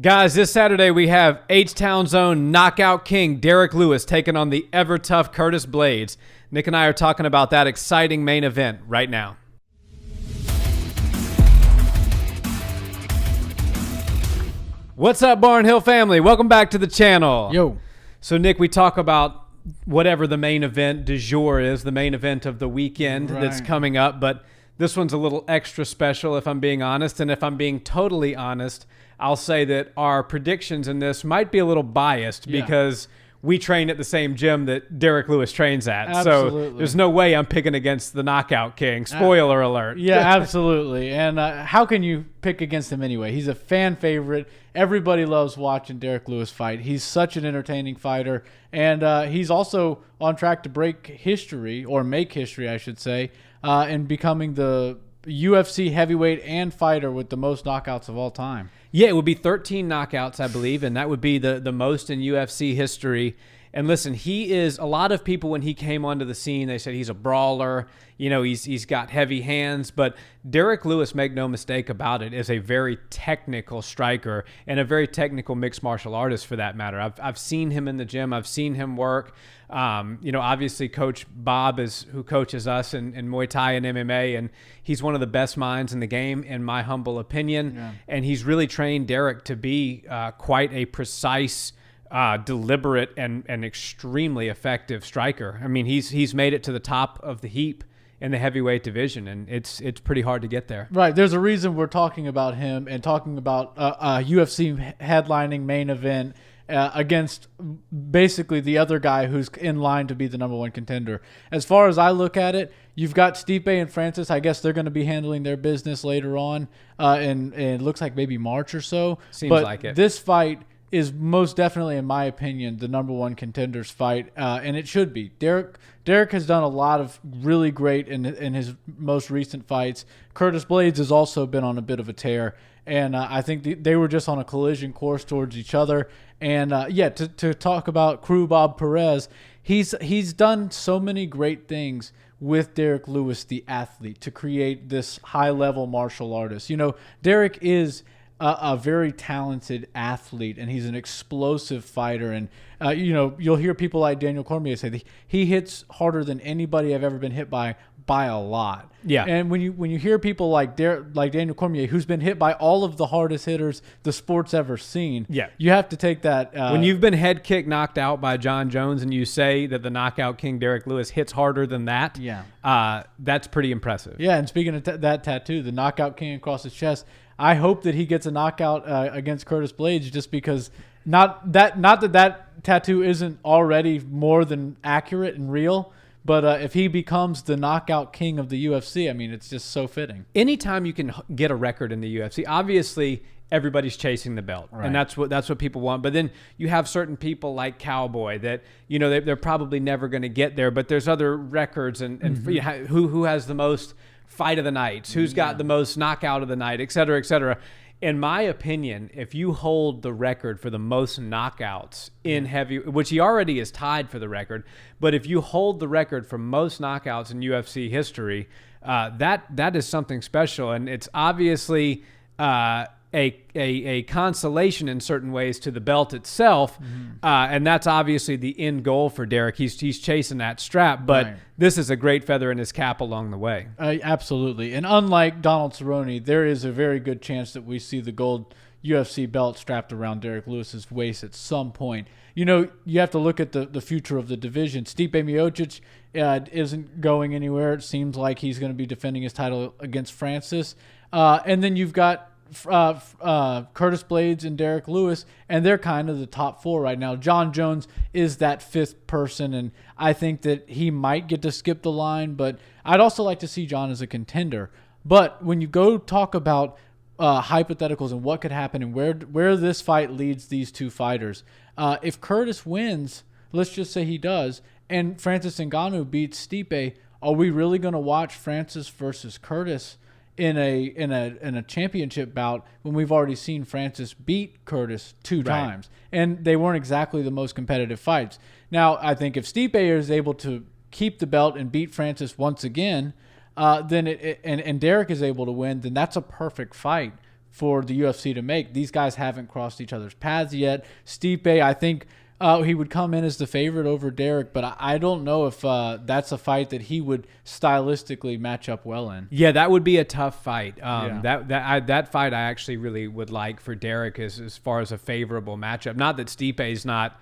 Guys, this Saturday we have H-Town's own knockout king Derrick Lewis taking on the ever-tough Curtis Blades. Nick and I are talking about that exciting main event right now. What's up, Barnhill family? Welcome back to the channel. Yo. So, Nick, we talk about whatever the main event du jour is, the main event of the weekend that's coming up, but this one's a little extra special if I'm being honest, and if I'm being totally honest, I'll say that our predictions in this might be a little biased because we train at the same gym that Derrick Lewis trains at. Absolutely. So there's no way I'm picking against the knockout king. Spoiler alert. Yeah, absolutely. And how can you pick against him anyway? He's a fan favorite. Everybody loves watching Derrick Lewis fight. He's such an entertaining fighter. And he's also on track to break history, or make history, I should say, in becoming the UFC heavyweight and fighter with the most knockouts of all time. Yeah, it would be 13 knockouts, I believe, and that would be the most in UFC history. And listen, he is, a lot of people when he came onto the scene, they said he's a brawler, you know, he's got heavy hands, but Derrick Lewis, make no mistake about it, is a very technical striker and a very technical mixed martial artist for that matter. I've seen him in the gym, I've seen him work. You know, obviously Coach Bob is who coaches us in Muay Thai and MMA, and he's one of the best minds in the game, in my humble opinion. Yeah. And he's really trained Derrick to be quite a precise, deliberate, and extremely effective striker. I mean, he's made it to the top of the heap in the heavyweight division, and it's pretty hard to get there. Right. There's a reason we're talking about him and talking about a UFC headlining main event against basically the other guy who's in line to be the #1 contender. As far as I look at it, you've got Stipe and Francis. I guess they're going to be handling their business later on, and it looks like maybe March or so. Seems like it. This fight is most definitely, in my opinion, the #1 contenders fight, and it should be. Derrick has done a lot of really great in his most recent fights. Curtis Blades has also been on a bit of a tear, and I think they were just on a collision course towards each other. And to talk about Crew Bob Perez, he's done so many great things with Derrick Lewis, the athlete, to create this high-level martial artist. You know, Derrick is a very talented athlete, and he's an explosive fighter. And you know, you'll hear people like Daniel Cormier say that he hits harder than anybody I've ever been hit by a lot. Yeah. And when you hear people like Daniel Cormier, who's been hit by all of the hardest hitters the sport's ever seen, you have to take that. When you've been head kick knocked out by John Jones, and you say that the knockout king Derrick Lewis hits harder than that, that's pretty impressive. Yeah. And speaking of that tattoo, the knockout king across his chest, I hope that he gets a knockout against Curtis Blades, just because not that tattoo isn't already more than accurate and real, but if he becomes the knockout king of the UFC, I mean, it's just so fitting. Anytime you can get a record in the UFC, obviously everybody's chasing the belt, and that's what people want. But then you have certain people like Cowboy that, you know, they're probably never going to get there, but there's other records, and you know, who has the most fight of the nights, who's got the most knockout of the night, et cetera, et cetera. In my opinion, if you hold the record for the most knockouts in heavy, which he already is tied for the record, but if you hold the record for most knockouts in UFC history, that is something special, and it's obviously a consolation in certain ways to the belt itself, and that's obviously the end goal for Derrick. He's chasing that strap, but this is a great feather in his cap along the way. Absolutely. And unlike Donald Cerrone, there is a very good chance that we see the gold UFC belt strapped around Derrick Lewis's waist at some point. You know, you have to look at the future of the division. Stipe Miocic isn't going anywhere. It seems like he's going to be defending his title against Francis. And then you've got Curtis Blades and Derrick Lewis, and they're kind of the top four right now. John Jones is that fifth person, and I think that he might get to skip the line, but I'd also like to see John as a contender. But when you go talk about hypotheticals and what could happen and where this fight leads these two fighters, if Curtis wins, let's just say he does, and Francis Ngannou beats Stipe, are we really going to watch Francis versus Curtis in a championship bout when we've already seen Francis beat Curtis two times, and they weren't exactly the most competitive fights? Now, I think if Stipe is able to keep the belt and beat Francis once again, then and Derrick is able to win, then that's a perfect fight for the UFC to make. These guys haven't crossed each other's paths yet. Stipe, I think he would come in as the favorite over Derrick, but I don't know if that's a fight that he would stylistically match up well in. Yeah, that would be a tough fight. That fight I actually really would like for Derrick as far as a favorable matchup. Not that Stipe is not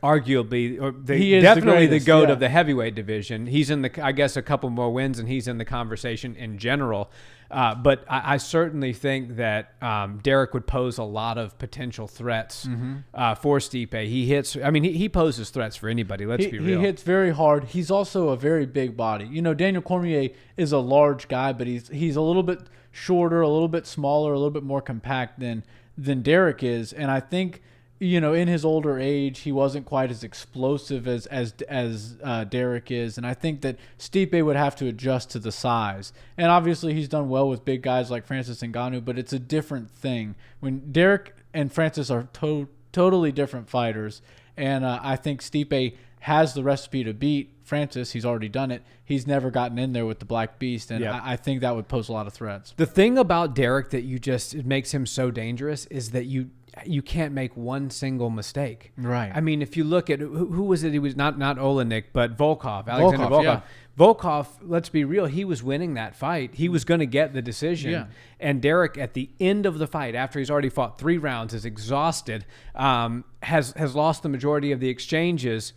arguably, he is definitely the GOAT of the heavyweight division. He's in I guess a couple more wins and he's in the conversation in general. But I certainly think that Derrick would pose a lot of potential threats for Stipe. He poses threats for anybody. Let's be real. He hits very hard. He's also a very big body. Daniel Cormier is a large guy, but he's a little bit shorter, a little bit smaller, a little bit more compact than Derrick is. And I think, in his older age, he wasn't quite as explosive as Derrick is, and I think that Stipe would have to adjust to the size. And obviously, he's done well with big guys like Francis Ngannou, but it's a different thing when Derrick and Francis are totally different fighters. And I think Stipe has the recipe to beat Francis. He's already done it. He's never gotten in there with the Black Beast, and I think that would pose a lot of threats. The thing about Derrick that it makes him so dangerous is that you can't make one single mistake. Right. I mean, if you look at who was it? He was not Olenek, but Volkov, Alexander Volkov. Yeah. Volkov, let's be real, he was winning that fight. He was going to get the decision. Yeah. And Derrick, at the end of the fight, after he's already fought 3 rounds, is exhausted, has lost the majority of the exchanges,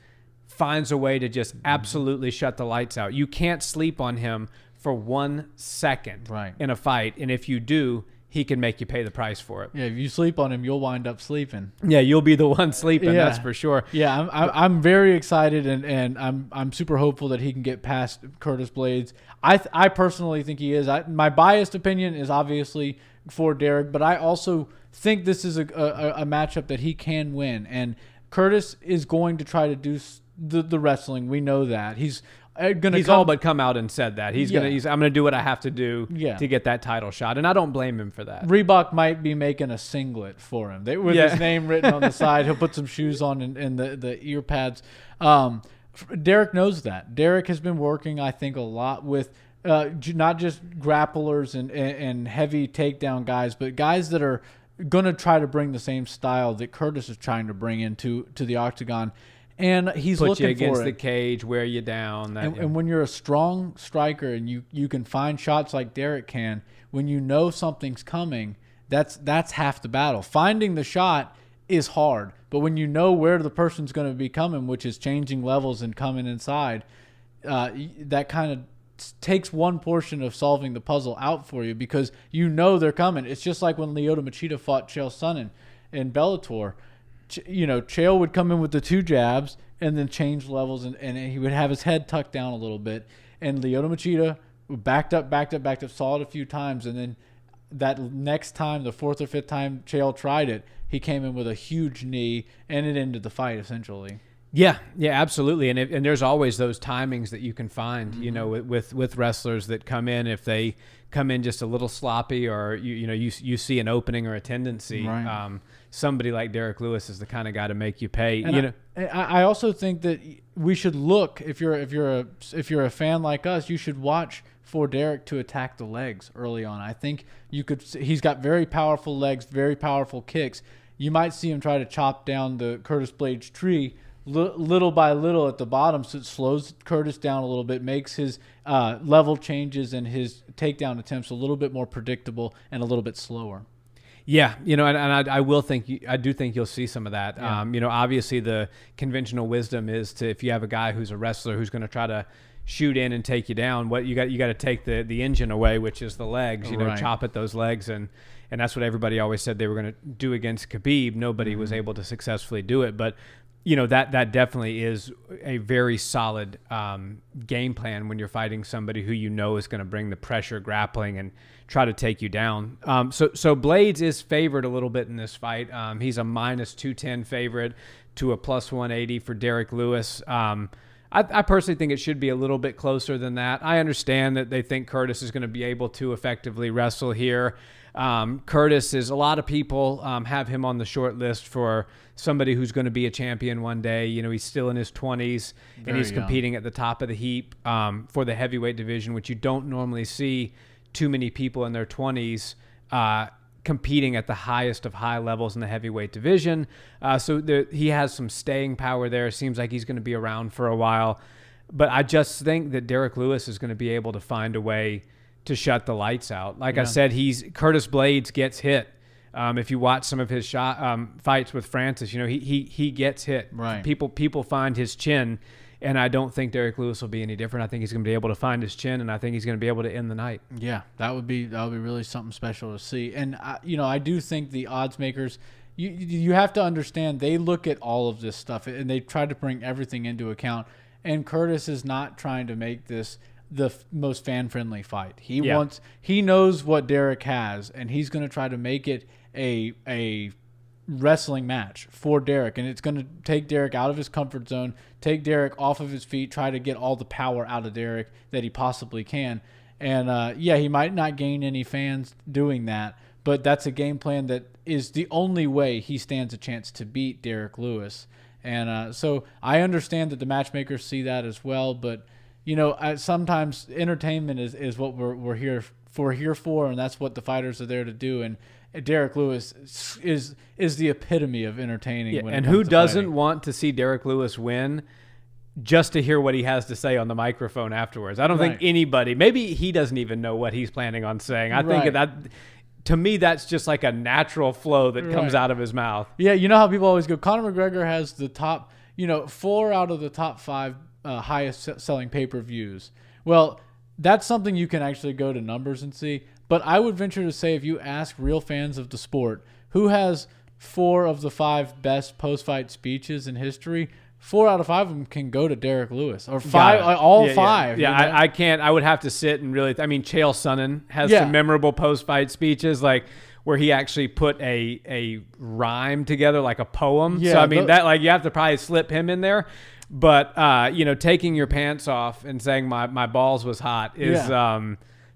finds a way to just absolutely shut the lights out. You can't sleep on him for 1 second in a fight. And if you do, he can make you pay the price for it. Yeah, if you sleep on him, you'll wind up sleeping. Yeah, you'll be the one sleeping. Yeah. That's for sure. Yeah, I'm very excited, and I'm super hopeful that he can get past Curtis Blaydes. I personally think he is. My biased opinion is obviously for Derrick, but I also think this is a matchup that he can win. And Curtis is going to try to do the wrestling. We know that he's all but come out and said that I'm gonna do what I have to do to get that title shot, and I don't blame him for that. Reebok might be making a singlet for him with his name written on the side. He'll put some shoes on and the ear pads. Derrick knows that. Derrick has been working, I think, a lot with not just grapplers and heavy takedown guys, but guys that are gonna try to bring the same style that Curtis is trying to bring into the octagon. And he's put looking you against for the cage, wear you down. And when you're a strong striker and you can find shots like Derrick can, when you know something's coming, that's half the battle. Finding the shot is hard, but when you know where the person's going to be coming, which is changing levels and coming inside, that kind of takes one portion of solving the puzzle out for you because you know they're coming. It's just like when Lyoto Machida fought Chael Sonnen in Bellator. Chael would come in with the 2 jabs and then change levels, and he would have his head tucked down a little bit. And Lyoto Machida backed up, saw it a few times, and then that next time, the 4th or 5th time Chael tried it, he came in with a huge knee, and it ended the fight essentially. Yeah, absolutely. And there's always those timings that you can find, with wrestlers that come in, if they come in just a little sloppy or you see an opening or a tendency. Right. Somebody like Derrick Lewis is the kind of guy to make you pay. And I also think that we should look, if you're a fan like us, you should watch for Derrick to attack the legs early on. I think he's got very powerful legs, very powerful kicks. You might see him try to chop down the Curtis Blaydes tree little by little at the bottom, so it slows Curtis down a little bit, makes his level changes and his takedown attempts a little bit more predictable and a little bit slower. Yeah, and I do think you'll see some of that. Yeah. Obviously the conventional wisdom is if you have a guy who's a wrestler who's going to try to shoot in and take you down, what you got to take the engine away, which is the legs. Right. Chop at those legs, and that's what everybody always said they were going to do against Khabib. Nobody was able to successfully do it, but that definitely is a very solid game plan when you're fighting somebody who is going to bring the pressure, grappling, and try to take you down. So Blaydes is favored a little bit in this fight. He's a -210 favorite to a +180 for Derrick Lewis. I personally think it should be a little bit closer than that. I understand that they think Curtis is going to be able to effectively wrestle here. Curtis is, a lot of people have him on the short list for somebody who's going to be a champion one day. He's still in his 20s and he's competing at the top of the heap for the heavyweight division, which you don't normally see too many people in their 20s competing at the highest of high levels in the heavyweight division. He has some staying power there. Seems like he's going to be around for a while. But I just think that Derrick Lewis is going to be able to find a way to shut the lights out. Like I said, Curtis Blades gets hit. If you watch some of his fights with Francis, he gets hit. Right. People find his chin, and I don't think Derrick Lewis will be any different. I think he's going to be able to find his chin, and I think he's going to be able to end the night. Yeah, that would be really something special to see. And I do think the odds makers, you have to understand, they look at all of this stuff and they try to bring everything into account. And Curtis is not trying to make this the most fan-friendly fight. He knows what Derrick has, and he's going to try to make it a wrestling match for Derrick, and it's going to take Derrick out of his comfort zone, take Derrick off of his feet, try to get all the power out of Derrick that he possibly can. And he might not gain any fans doing that, but that's a game plan that is the only way he stands a chance to beat Derrick Lewis. And so I understand that the matchmakers see that as well, but sometimes entertainment is what we're here for, and that's what the fighters are there to do. And Derrick Lewis is the epitome of entertaining. Yeah, and who doesn't want to see Derrick Lewis win just to hear what he has to say on the microphone afterwards? I don't think anybody, maybe he doesn't even know what he's planning on saying. I think that, to me, that's just like a natural flow that comes out of his mouth. Yeah, you know how people always go, Conor McGregor has the top, 4 out of the top 5 highest selling pay-per-views. Well, that's something you can actually go to numbers and see. But I would venture to say, if you ask real fans of the sport, who has 4 of the 5 best post-fight speeches in history, 4 out of 5 of them can go to Derrick Lewis, or 5, all 5. Yeah, I can't. I would have to sit and really. I mean, Chael Sonnen has some memorable post-fight speeches, like where he actually put a rhyme together, like a poem. Yeah, so I mean, that you have to probably slip him in there. But taking your pants off and saying my balls was hot is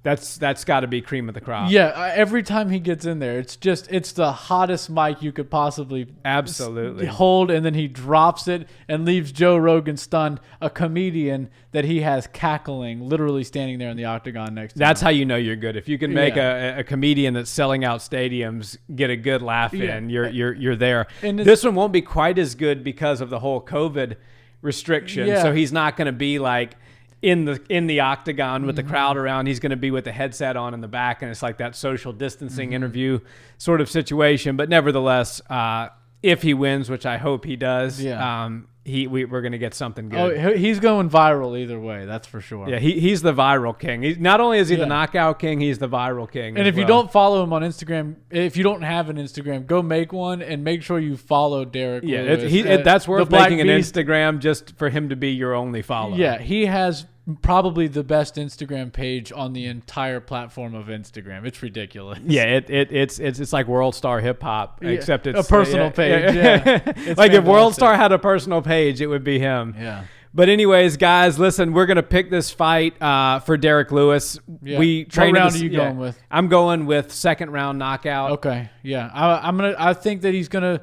that's got to be cream of the crop. Yeah, every time he gets in there, it's the hottest mic you could possibly hold, and then he drops it and leaves Joe Rogan stunned, a comedian that he has cackling, literally standing there in the octagon next to him. That's how you know you're good. If you can make a comedian that's selling out stadiums get a good laugh in, you're there. And this one won't be quite as good because of the whole COVID restriction. So he's not going to be like in the octagon with the crowd around. He's going to be with the headset on in the back, and it's like that social distancing interview sort of situation. But nevertheless, if he wins, which I hope he does, we're going to get something good. Oh, he's going viral either way, that's for sure. Yeah, he's the viral king. He's not only is he the knockout king, he's the viral king. And if you don't follow him on Instagram, if you don't have an Instagram, go make one and make sure you follow Derrick Lewis. That's worth making an Instagram just for him to be your only follower. Yeah, he has probably the best Instagram page on the entire platform of Instagram. It's ridiculous. Yeah, it's like World Star Hip Hop, except it's a personal page. Like fantastic. If World Star had a personal page, it would be him. Yeah. But anyways, guys, listen, we're gonna pick this fight for Derrick Lewis. Yeah. What round are you going with? I'm going with second round knockout. Okay. Yeah. I think that he's gonna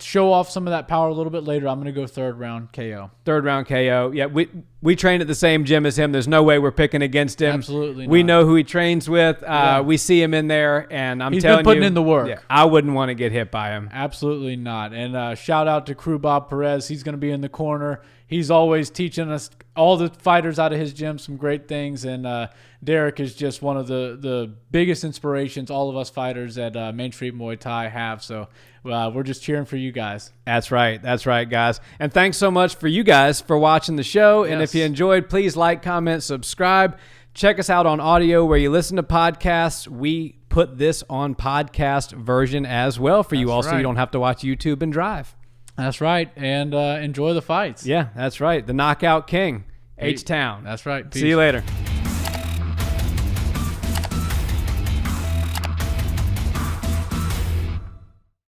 show off some of that power a little bit later. I'm going to go third round KO. Third round KO. Yeah, we train at the same gym as him. There's no way we're picking against him. Absolutely not. We know who he trains with. We see him in there, and he's been putting in the work. Yeah, I wouldn't want to get hit by him. Absolutely not. And shout out to Crew Bob Perez. He's going to be in the corner. He's always teaching us, all the fighters out of his gym, some great things. And Derrick is just one of the biggest inspirations all of us fighters at Main Street Muay Thai have. So we're just cheering for you guys. That's right, guys. And thanks so much for you guys for watching the show. And if you enjoyed, please like, comment, subscribe. Check us out on audio where you listen to podcasts. We put this on podcast version as well for you also. You don't have to watch YouTube and drive. That's right. And enjoy the fights. Yeah, that's right. The Knockout King, H-Town. That's right. Peace. See you later.